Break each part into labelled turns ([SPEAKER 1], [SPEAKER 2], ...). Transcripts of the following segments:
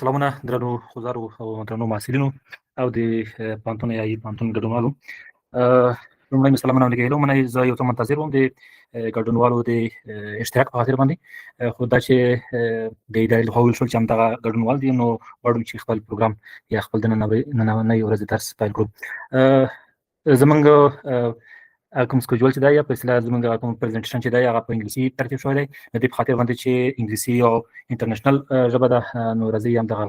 [SPEAKER 1] سلامونه درنو حضارو او درنو محصلینو او د پانتون یا پانتون ګډونوالو لومړی مې سلامونه ولګېدو منه زه یو څه منتظر وم د ګډونوالو د اشتراک په خاطر باندې خو دا چې د ادارې لخوا ویل شول چې همدغه ګډونوال دي نو غواړو چې خپل پروګرام یا خپل د نننۍ ورځې درس پیل کړو زموږ کوم سکیجول چې دا یا په اصطلاح زموږ کوم پریزنټیشن چې دا هغه په انګلیسي ترتیب شوی دی د دې په خاطر باندې چې انګلیسي او انټرنیشنل ژبه ده نو راځي همدغه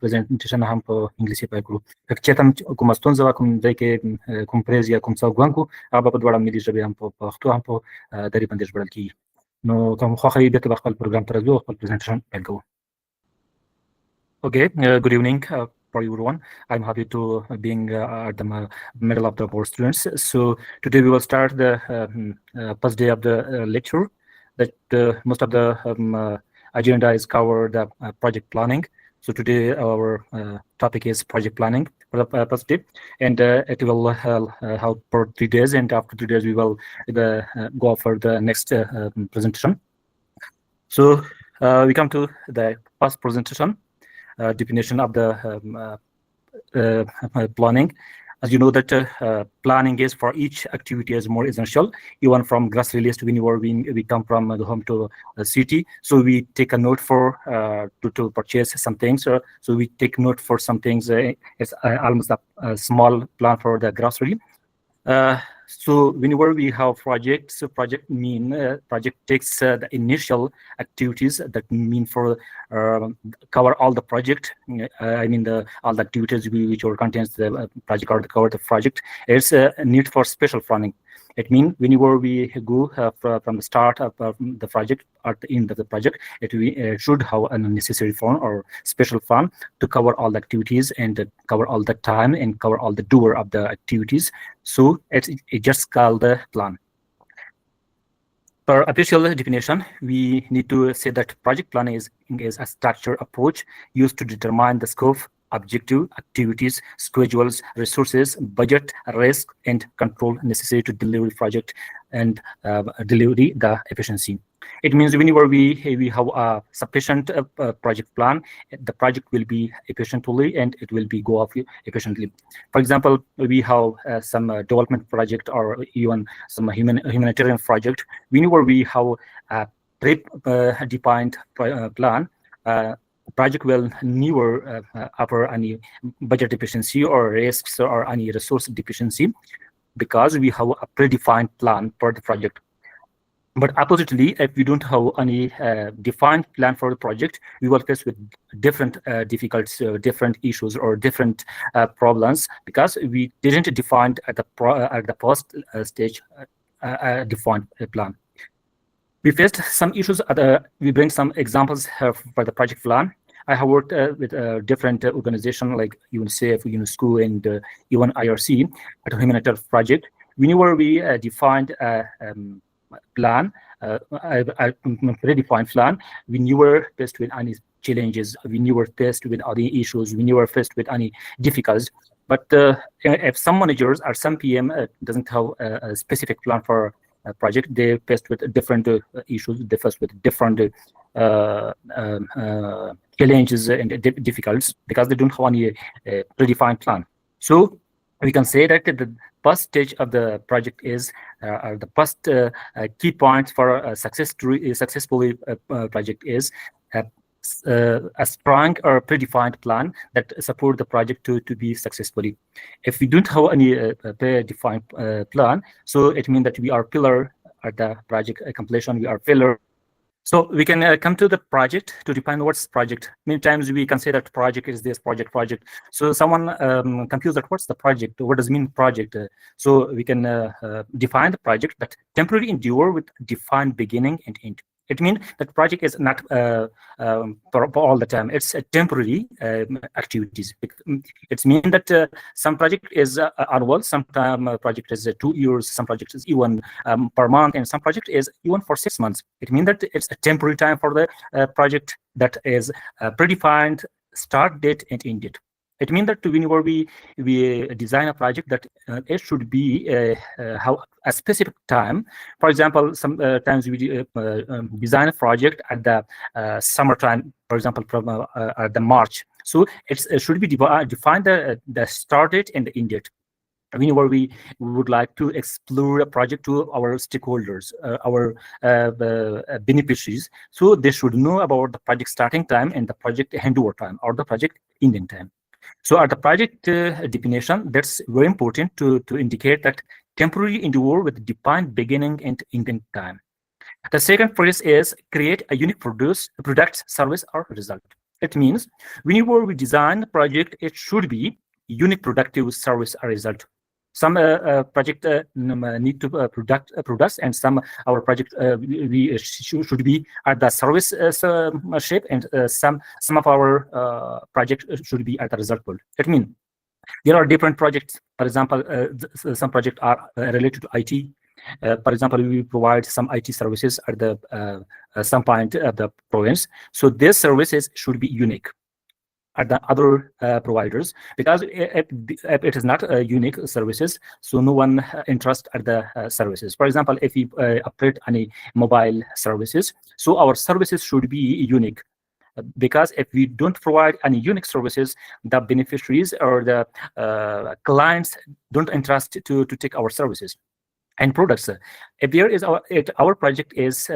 [SPEAKER 1] پریزنټیشن هم په انګلیسي پیل کړو که چېرته کومه ستونزه وه کوم ځای کې کوم پریز یا کوم څه ګوان کړو هغه به په دواړه ملي ژبې هم په پښتو هم په دري باندې ژباړل کېږي نو کوم خوښه وي بېرته به خپل پروګرام ته راځو خپل پریزنټیشن پیل کوو Okay, good evening for everyone. I'm happy to being at the middle of the course students. So today we will start the first day of the lecture. That most of the agenda is cover the project planning. So today our topic is project planning for the first day, and it will help for 3 days. And after 3 days, we will go for the next presentation. So we come to the first presentation. Definition of the planning. As you know that planning is for each activity is more essential, even from grass release whenever we come from the home to the city. So we take a note for to purchase some things. So we take note for some things. It's almost a small plan for the grocery. So whenever we have projects, project takes the initial activities that mean for cover all the project. I mean all the activities which contains the project or cover the project. It's a need for special planning. It means whenever we go from the start of the project or the end of the project, we should have a necessary plan or special plan to cover all the activities and cover all the time and cover all the doer of the activities. So it's just called the plan. For official definition, we need to say that project plan is a structured approach used to determine the scope, objective, activities, schedules, resources, budget, risk, and control necessary to deliver project and delivery the efficiency. It means whenever we have a sufficient project plan, the project will be efficiently and it will be go off efficiently. For example, we have some development project or even some humanitarian project. Whenever we have a defined plan, project will never offer any budget deficiency or risks or any resource deficiency because we have a predefined plan for the project. But oppositely, if we don't have any defined plan for the project, we will face with different difficulties, different issues or different problems because we didn't define at the first stage defined plan. We faced some issues. We bring some examples for the project plan. I have worked with different organizations like UNICEF, UNESCO, and even IRC at a humanitarian project. Whenever we defined a plan, a predefined plan, we never faced with any challenges. We never faced with any issues. We never faced with any difficulties. But if some managers or some PM doesn't have a specific plan for project, they faced with different issues, they faced with different challenges and difficulties because they don't have any predefined plan. So we can say that the first stage of the project is the first key points for a successful project is a strong or predefined plan that support the project to be successfully. If we don't have any predefined plan, so it means that we are pillar at the project completion. We are pillar. So we can come to the project to define what's project. Many times we can say that project is this project. So someone confused that what's the project? What does it mean project? So we can define the project that temporarily endure with defined beginning and end. It means that project is not for all the time. It's a temporary activities. It means that some project is annual, some project is 2 years, some project is even per month, and some project is even for 6 months. It means that it's a temporary time for the project that is predefined start date and end date. It means that whenever we design a project, that it should be how a specific time. For example, sometimes we design a project at the summertime, for example, from at the March. So it should be defined the start date and the end date. Whenever we would like to explore a project to our stakeholders, our beneficiaries, so they should know about the project starting time and the project handover time or the project ending time. So at the project definition, that's very important to indicate that temporary endeavor with defined beginning and ending time. The second phrase is create a unique product, service, or result. It means whenever we design the project, it should be unique productive service or result. Some project need to products, and some our project we should be at the service shape, and some of our project should be at the result world. It means there are different projects. For example, some projects are related to IT. For example, we provide some IT services at the some point of the province. So these services should be unique at the other providers, because if it is not unique services, so no one interests at the services. For example, if we operate any mobile services, so our services should be unique. Because if we don't provide any unique services, the beneficiaries or the clients don't interest to take our services. And products, if there is our project is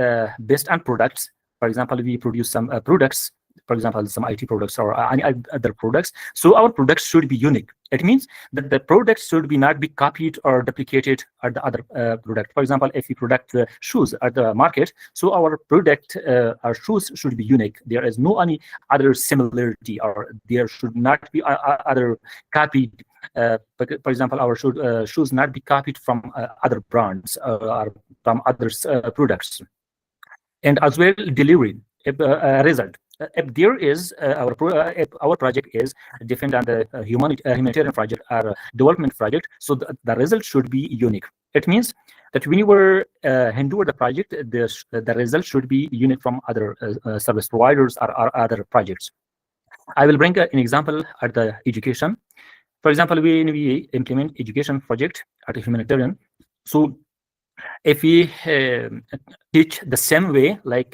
[SPEAKER 1] based on products. For example, we produce some products, for example, some IT products or any other products. So our products should be unique. It means that the products should not be copied or duplicated at the other product. For example, if we product shoes at the market, so our product, our shoes should be unique. There is no any other similarity, or there should not be other copied. For example, our shoes not be copied from other brands or from other products. And as well, delivery result. If there is if our project is different than the humanitarian project or development project, so the result should be unique. It means that when you were hand over the project, the result should be unique from other service providers or other projects. I will bring an example at the education. For example, when we implement education project at a humanitarian, so if we teach the same way, like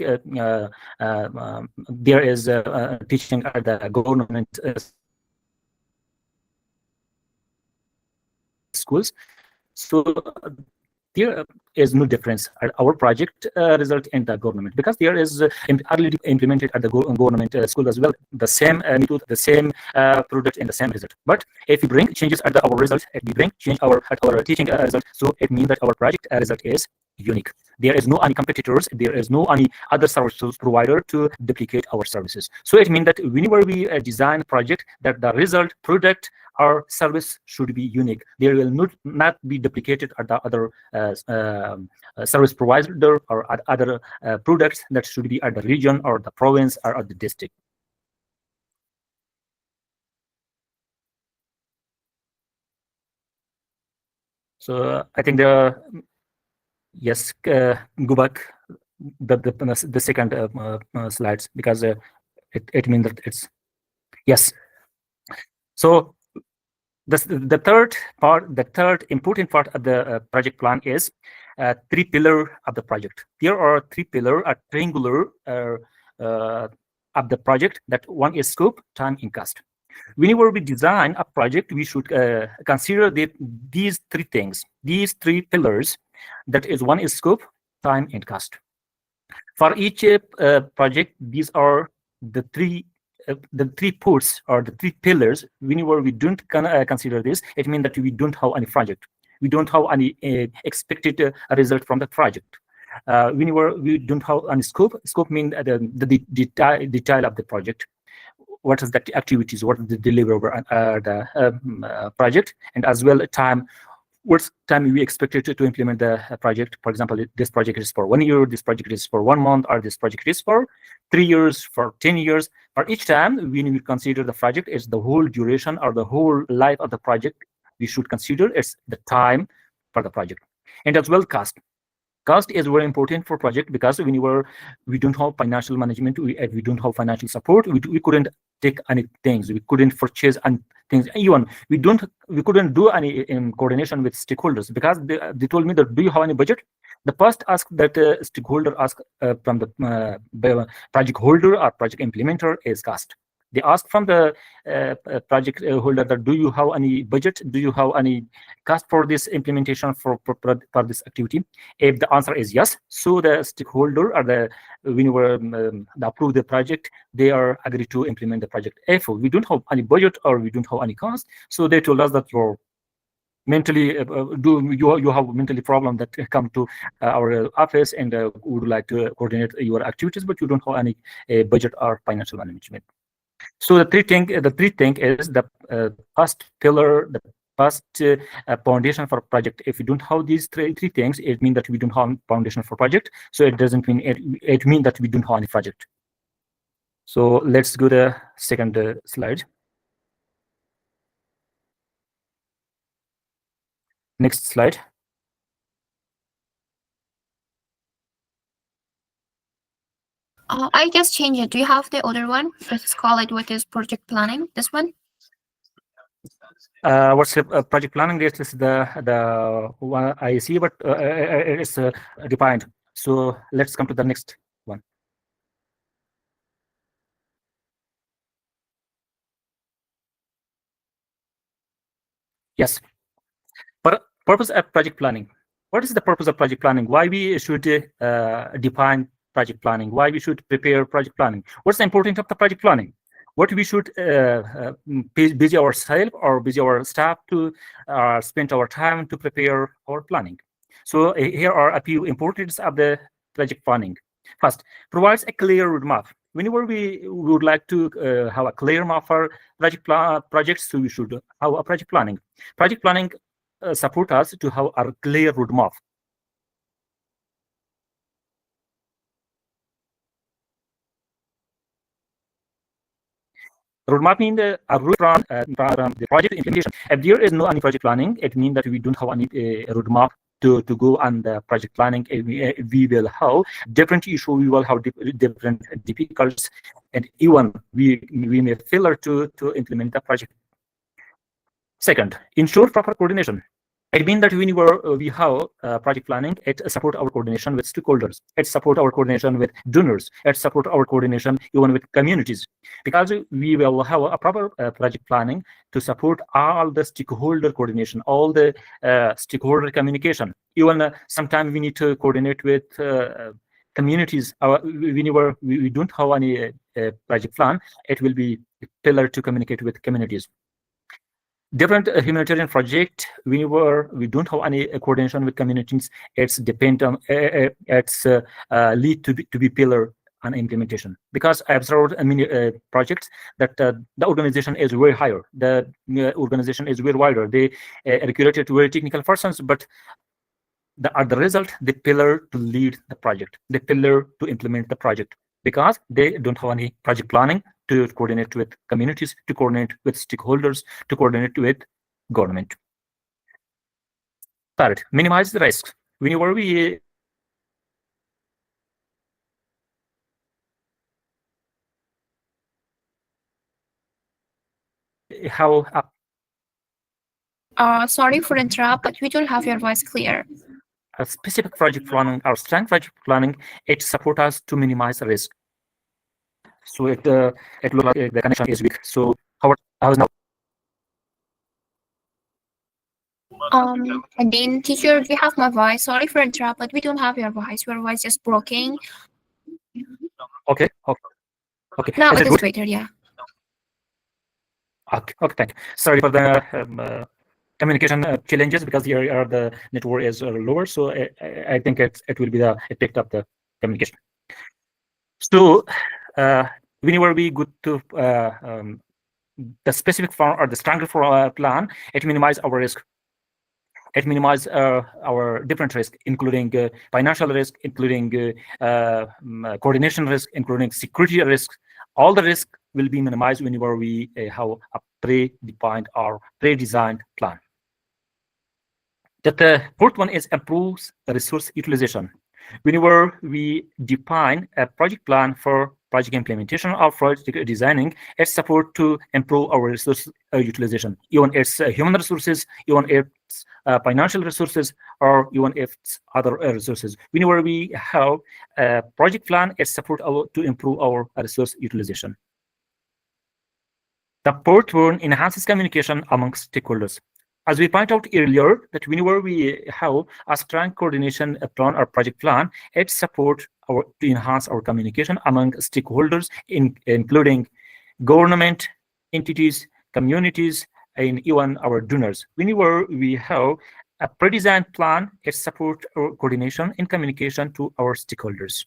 [SPEAKER 1] there is teaching at the government schools, so there is no difference at our project result in the government, because there is already implemented at the government school as well, the same method, the same product and the same result. But if we bring changes at our result, if we bring change at our teaching result, so it means that our project result is unique. There is no any competitors, there is no any other service provider to duplicate our services. So it means that whenever we design a project, that the result, product, or service should be unique. There will not be duplicated at the other service provider or at other products that should be at the region or the province or at the district. So I think yes, go back the second slides, because it means that it's yes. So the third important part of the project plan is three pillars of the project. There are three pillars, a triangular of the project. That one is scope, time, and cost. Whenever we design a project, we should consider these three things, these three pillars. That is, one is scope, time, and cost. For each project, these are the three ports or the three pillars. Whenever we don't consider this, it means that we don't have any project. We don't have any expected result from the project. Whenever we don't have any scope means the detail of the project. What is the activities? What is the deliverable the project, and as well time. What time we expected to implement the project? For example, this project is for 1 year, this project is for 1 month, or this project is for 3 years, for 10 years. For each time, when we consider the project is the whole duration or the whole life of the project, we should consider it's the time for the project. And as well, cost. Cost is very important for project because we don't have financial management, we don't have financial support, we couldn't take any things, we couldn't purchase any things, even we couldn't do any coordination with stakeholders because they told me that, do you have any budget? The first ask that stakeholder ask from the project holder or project implementer is cost. They ask from the project holder that, do you have any budget? Do you have any cost for this implementation for this activity? If the answer is yes, so the stakeholder or whenever they approve the project, they are agree to implement the project. If we don't have any budget or we don't have any cost, so they told us that you're mentally you have mentally problem that come to our office and would like to coordinate your activities, but you don't have any budget or financial management. So the three thing is the first pillar, the first foundation for project. If you don't have these three things, it means that we don't have foundation for project. So it doesn't mean it means that we don't have any project. So let's go to the second slide. Next slide.
[SPEAKER 2] I just changed it. Do you have the other one? Let's call it what is project planning. This one.
[SPEAKER 1] What's project planning? This is the one I see, but it's defined. So let's come to the next one. Yes. Purpose of project planning. What is the purpose of project planning? Why we should define project planning? Why we should prepare project planning? What's the importance of the project planning? What we should busy ourselves or busy our staff to spend our time to prepare our planning. So here are a few importance of the project planning. First, provides a clear roadmap. Whenever we would like to have a clear map for projects, so we should have a project planning. Project planning support us to have a clear roadmap. Roadmap means a route from the project implementation. If there is no any project planning, it means that we don't have any roadmap to go on the project planning. We will have different issues, we will have different difficulties, and even we may fail to implement the project. Second, ensure proper coordination. It means that whenever we have project planning, it supports our coordination with stakeholders. It supports our coordination with donors. It supports our coordination even with communities. Because we will have a proper project planning to support all the stakeholder coordination, all the stakeholder communication. Even sometimes we need to coordinate with communities. Whenever we don't have any project plan, it will be a pillar to communicate with communities. Different humanitarian project, whenever we don't have any coordination with communities, it's depend on it's lead to be pillar on implementation. Because I observed many projects that the organization is very higher, the organization is very wider. They recruited very technical persons, but at the result, the pillar to lead the project, the pillar to implement the project, because they don't have any project planning to coordinate with communities, to coordinate with stakeholders, to coordinate with government. Third, minimize the risk. Whenever we have
[SPEAKER 2] sorry for interrupt, but we don't have your voice clear.
[SPEAKER 1] A specific project planning or strong project planning, it supports us to minimize the risk. So it looks like the connection is weak. So how is now?
[SPEAKER 2] Again, teacher, we have my voice. Sorry for interrupt, but we don't have your voice. Your voice is broken.
[SPEAKER 1] Okay.
[SPEAKER 2] Now it is better, yeah.
[SPEAKER 1] Okay, thank you. Sorry for the communication challenges, because here the network is lower, so I think it will be it picked up the communication. So whenever we go to the specific form or the stronger plan, it minimizes our risk. It minimizes our different risk, including financial risk, including coordination risk, including security risk. All the risk will be minimized whenever we have a pre-defined or pre-designed plan. The fourth one is improves resource utilization. Whenever we define a project plan for project implementation or project designing, it's support to improve our resource utilization. Even it's human resources, even it's financial resources, or even if it's other resources. Whenever we have a project plan, it's support to improve our resource utilization. The fourth one enhances communication amongst stakeholders. As we point out earlier, that whenever we have a strong coordination plan or project plan, it supports to enhance our communication among stakeholders, including government entities, communities, and even our donors. Whenever we have a pre-designed plan, it supports our coordination and communication to our stakeholders.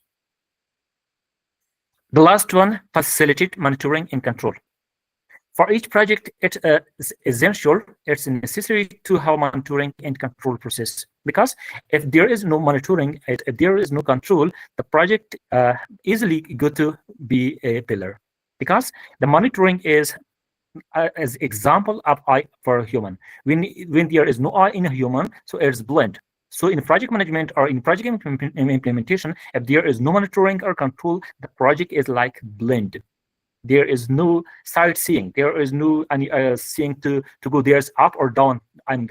[SPEAKER 1] The last one, facilitate monitoring and control. For each project, it is essential, it's necessary to have monitoring and control process. Because if there is no monitoring, if there is no control, the project easily go to be a pillar. Because the monitoring is as example of eye for a human. When there is no eye in a human, so it's blind. So in project management or in project implementation, if there is no monitoring or control, the project is like blind. There is no sightseeing. There is no any seeing to go. There's up or down. And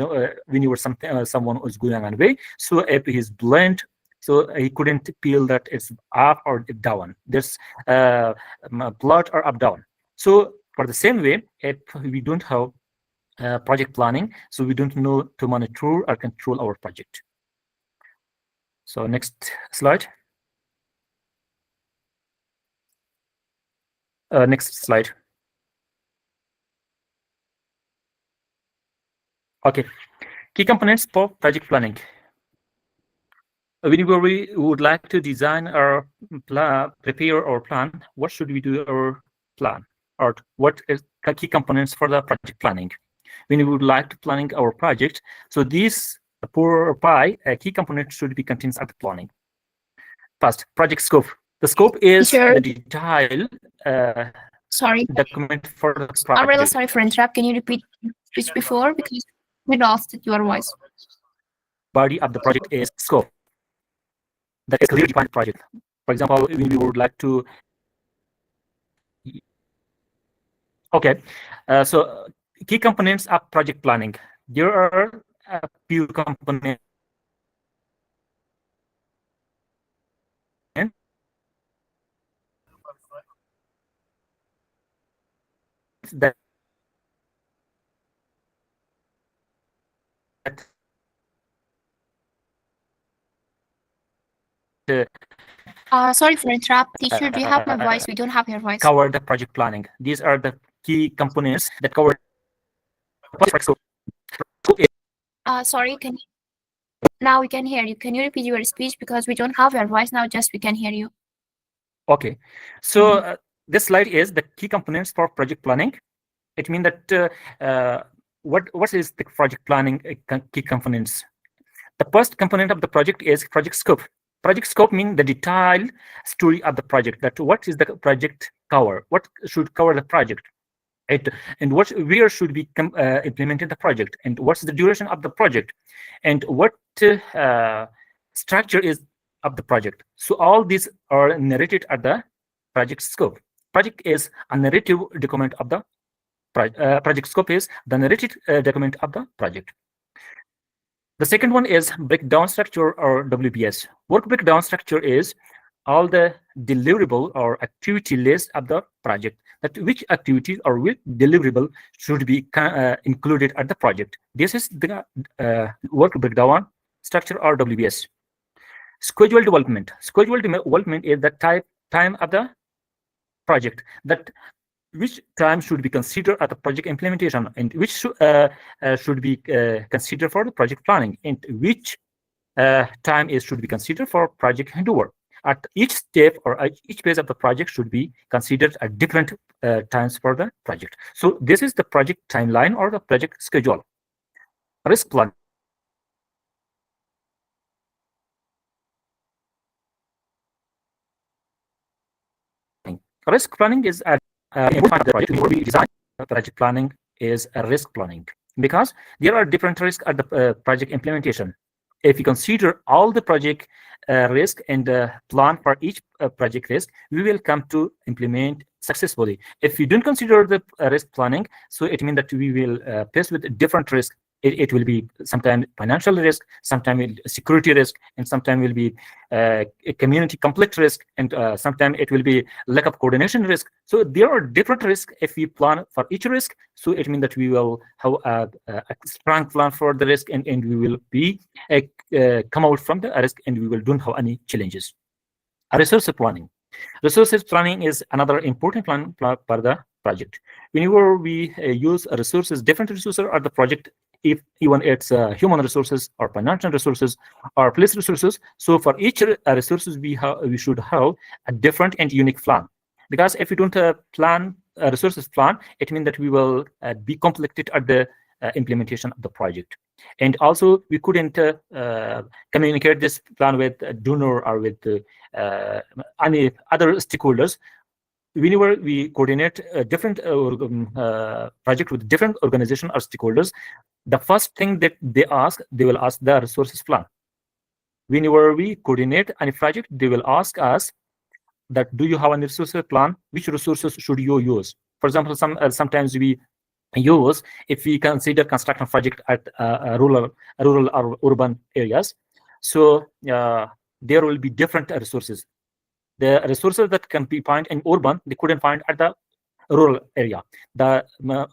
[SPEAKER 1] when you were someone was going on way. So if he's blind, so he couldn't feel that it's up or down. There's blood or up down. So for the same way, if we don't have project planning, so we don't know to monitor or control our project. So next slide. Next slide. Okay, key components for project planning. Whenever we would like to design or prepare our plan, what should we do our plan? Or what is the key components for the project planning? When we would like to planning our project, so these 4 or 5 key components should be contained at the planning. First, project scope. The scope is the detail document for the project.
[SPEAKER 2] I'm really sorry for interrupt. Can you repeat which before, because we lost your voice.
[SPEAKER 1] Body of the project is scope. That is clearly defined project. For example, when we would like to. Okay, so key components of project planning. There are a few components that
[SPEAKER 2] sorry for interrupt. Teacher, do you have my voice? We don't have your voice.
[SPEAKER 1] Cover the project planning. These are the key components that cover.
[SPEAKER 2] Sorry, now we can hear you. Can you repeat your speech, because we don't have your voice now? Just we can hear you.
[SPEAKER 1] Okay, so this slide is the key components for project planning. It means that what is the project planning key components? The first component of the project is project scope. Project scope means the detailed story of the project. That what is the project cover? What should cover the project? And where should we implement the project? And what's the duration of the project? And what structure is of the project? So all these are narrated at the project scope. Project is a narrative document of the project scope is the narrated document of the project. The second one is breakdown structure, or WBS. Work breakdown structure is all the deliverable or activity list of the project. That which activities or which deliverable should be included at the project. This is the work breakdown structure, or WBS. Schedule development. Schedule development is the time of the project. That which time should be considered at the project implementation, and which should be considered for the project planning, and which time should be considered for project handover. At each step or at each phase of the project should be considered at different times for the project. So this is the project timeline or the project schedule. Risk planning. Risk planning is a part of the project. Before we design, project planning is a risk planning. because there are different risks at the project implementation. If you consider all the project risk and plan for each project risk, we will come to implement successfully. If you don't consider the risk planning, so it means that we will face with different risk. It will be sometimes financial risk, sometimes security risk, and sometimes will be a community conflict risk, and sometimes it will be lack of coordination risk. So there are different risks if we plan for each risk. So it means that we will have a strong plan for the risk, and we will be come out from the risk, and we will don't have any challenges. Resource planning. Resources planning is another important plan for the project. Whenever we use resources, different resources are the project, if even it's human resources or financial resources or place resources. So for each resources, we should have a different and unique plan. Because if we don't plan a resources plan, it means that we will be conflicted at the implementation of the project. And also, we couldn't communicate this plan with a donor or with any other stakeholders. Whenever we coordinate a different project with different organization or stakeholders, the first thing that they will ask the resources plan. Whenever we coordinate any project, they will ask us that, do you have any resources plan? Which resources should you use? For example, sometimes we use, if we consider construction project at rural or urban areas, so there will be different resources. The resources that can be found in urban, they couldn't find at the rural area. The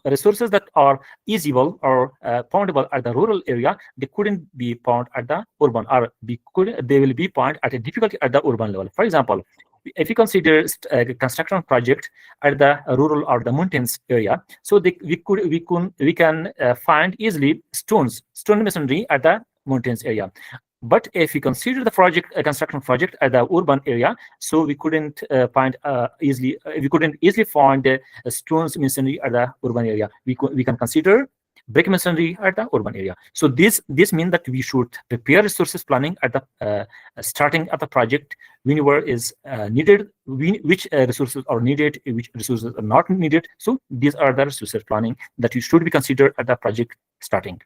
[SPEAKER 1] resources that are easable or foundable at the rural area, they couldn't be found at the urban, or they will be found at a difficulty at the urban level. For example, if you consider a construction project at the rural or the mountains area, so we can find easily stone masonry at the mountains area. But if you consider the project, a construction project at the urban area, so we couldn't find easily. We couldn't easily find the stones masonry at the urban area. We can consider brick masonry at the urban area. So this means that we should prepare resources planning at the starting of the project. Whenever is needed, which resources are needed, which resources are not needed. So these are the resources planning that you should be considered at the project starting.